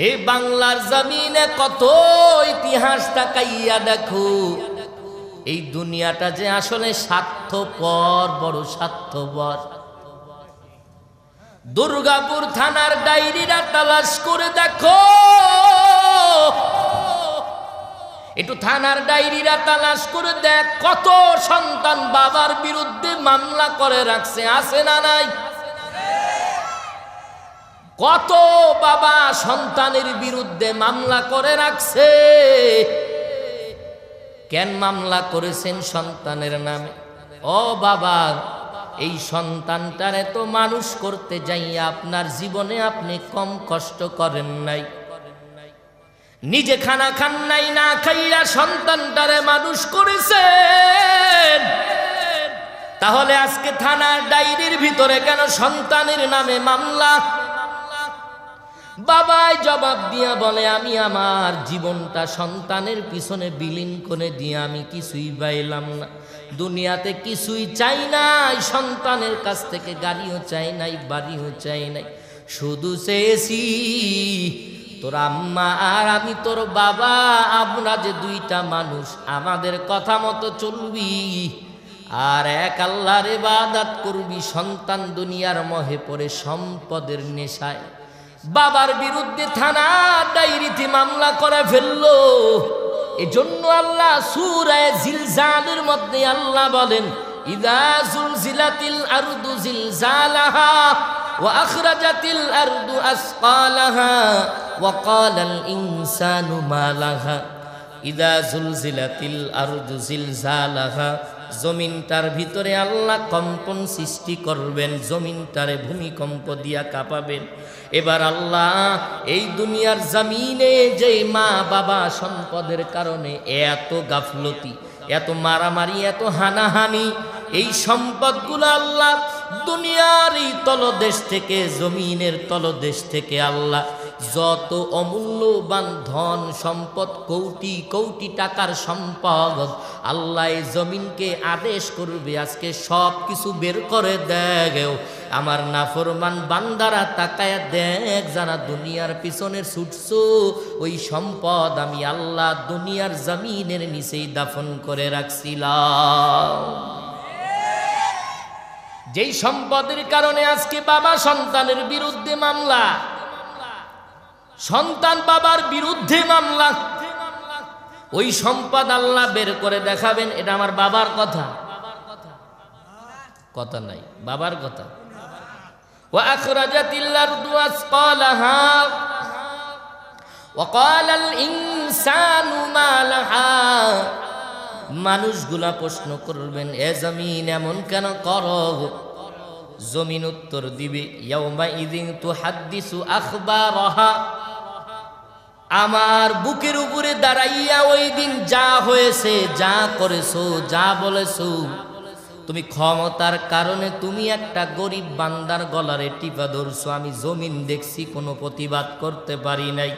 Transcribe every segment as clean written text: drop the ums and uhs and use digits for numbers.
এই বাংলার জমিনে কত ইতিহাস তাকাইয়া দেখো, এই দুনিয়াটা যে আসলে স্বার্থপর, বড় স্বার্থপর। দুর্গাপুর থানার ডায়েরিটা তালাশ করে দেখো, একটু থানার ডায়েরিটা তালাশ করে দেখ, কত সন্তান বাবার বিরুদ্ধে মামলা করে রাখছে, আছে না নাই? কত বাবা সন্তানের বিরুদ্ধে মামলা করে রাখছে। কেন মামলা করেছেন? সন্তানের নামে। ও বাবা, এই সন্তানটারে তো মানুষ করতে যাইয়া আপনার জীবনে আপনি কম কষ্ট করেন নাই, নিজে খানা খান নাই, না খাইয়া সন্তানটারে মানুষ করেছেন। তাহলে আজকে থানার ডায়েরির ভিতরে কেন সন্তানের নামে মামলা? বাবাই জবাব দিয়া বলে, আমি আমার জীবনটা সন্তানের পিছনে বিলীন করে দিয়ে আমি কিছুই পাইলাম না, দুনিয়াতে কিছুই চাই নাই, সন্তানের কাছ থেকে গাড়িও চাই নাই, বাড়িও চাই নাই, শুধু চেয়েছি তোর আম্মা আর আমি তোর বাবা, আমরা যে দুইটা মানুষ, আমাদের কথা মতো চলবি আর এক আল্লাহর ইবাদত করবি। সন্তান দুনিয়ার মোহে পড়ে সম্পদের নেশায় বাবার বিরুদ্ধে থানা ডায়েরিতে মামলা করে ফেললো। এজন্য আল্লাহ সূরা জিলজালের মধ্যে আল্লাহ বলেন, ইযা যুলজিলাতিল আরদু জিলজালাহা ওয়া আখরাজাতিল আরদু আসকালাহা ওয়া ক্বালাল ইনসানু মা লাহা। ইযা যুলজিলাতিল আরদু জিলজালাহা, জমিনটার ভিতরে আল্লাহ কম্পন সৃষ্টি করবেন, জমিনটারে ভূমিকম্প দিয়া কাঁপাবেন। এবার আল্লাহ এই দুনিয়ার জমিনে যে মা বাবা সম্পদের কারণে এত গাফলতি, এত মারামারি, এত হানাহানি, এই সম্পদগুলো আল্লাহ দুনিয়ার এই তলদেশ থেকে, জমিনের তলদেশ থেকে আল্লাহ যত অমূল্যবান ধন সম্পদ, কোটি কোটি টাকার সম্পদ, আল্লাহ এই জমিনকে আদেশ করবে আজকে সব কিছু বের করে দেও। আমার নাফরমান বান্দারা তাকায়া দেখ, যারা দুনিয়ার পিছনে ছুটছো, ওই সম্পদ আমি আল্লাহ দুনিয়ার জমিনের নিচেই দাফন করে রাখছিলাম। যেই সম্পদের কারণে আজকে বাবা সন্তানের বিরুদ্ধে মামলা, সন্তান বাবার বিরুদ্ধে মামলা, ওই সম্পদ আল্লাহ বের করে দেখাবেন। এটা আমার বাবার কথা, কথা নাই, বাবার কথা। ওয়া আখরাজাতিল আরদু আসকালাহা ওয়া ক্বালাল ইনসানু মা লাহা। মানুষগুলা প্রশ্ন করবেন, এ জমিন এমন কেন করো? জমিন উত্তর দিবে, ইয়াউমা ইযিন তুহাদ্দিসু আখবারাহা। আমার বুকের উপরে দাঁড়াইয়া ওই দিন যা হয়েছে, যা করেছো, যা বলেছো, তুমি ক্ষমতার কারণে তুমি একটা গরিব বান্দার গলারে টিপা ধরছো, আমি জমিন দেখছি, কোনো প্রতিবাদ করতে পারি নাই।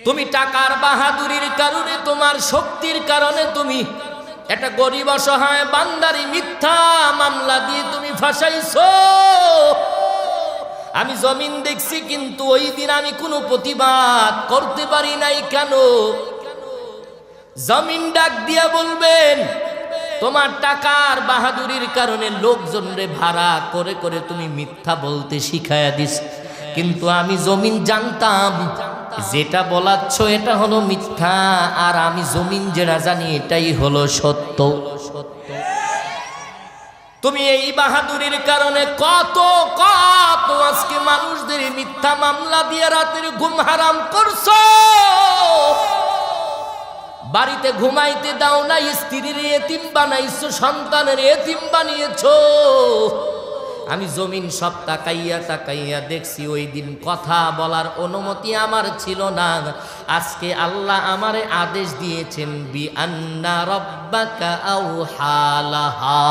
তুমি টাকার বাহাদুরির কারণে, তোমার শক্তির কারণে তুমি একটা গরিব অসহায় বান্দারি মিথ্যা মামলা দিয়ে তুমি ফাঁসাইছো। আমি জমিন দেখছি, কিন্তু ওই দিন আমি কোনো প্রতিবাদ করতে পারি নাই। কেন? জমিন ডাক দিয়া বলবেন, তোমার টাকার বাহাদুরির কারণে লোকজনরে ভাড়া করে করে তুমি মিথ্যা বলতে শিখায়া দিস, কিন্তু আমি জমিন জানতাম যেটা বলাচ্ছ এটা হলো মিথ্যা, আর আমি জমিন যেটা জানি এটাই হলো সত্য। তুমি এই বাহাদুরির কারণে কত কত আজকে মানুষদের মিথ্যা মামলা দিয়ে রাতের ঘুম হারাম করছো। বাড়িতে ঘুমাইতে দাও না, স্ত্রীর এতিম বানাইছো, সন্তানের এতিম বানিয়েছো। আমি জমিন সব তাকাইয়া তাকাইয়া দেখছি, ওই দিন কথা বলার অনুমতি আমার ছিল না। আজকে আল্লাহ আমারে আদেশ দিয়েছেন, বি আন্না রাব্বাকা আওহা লাহা।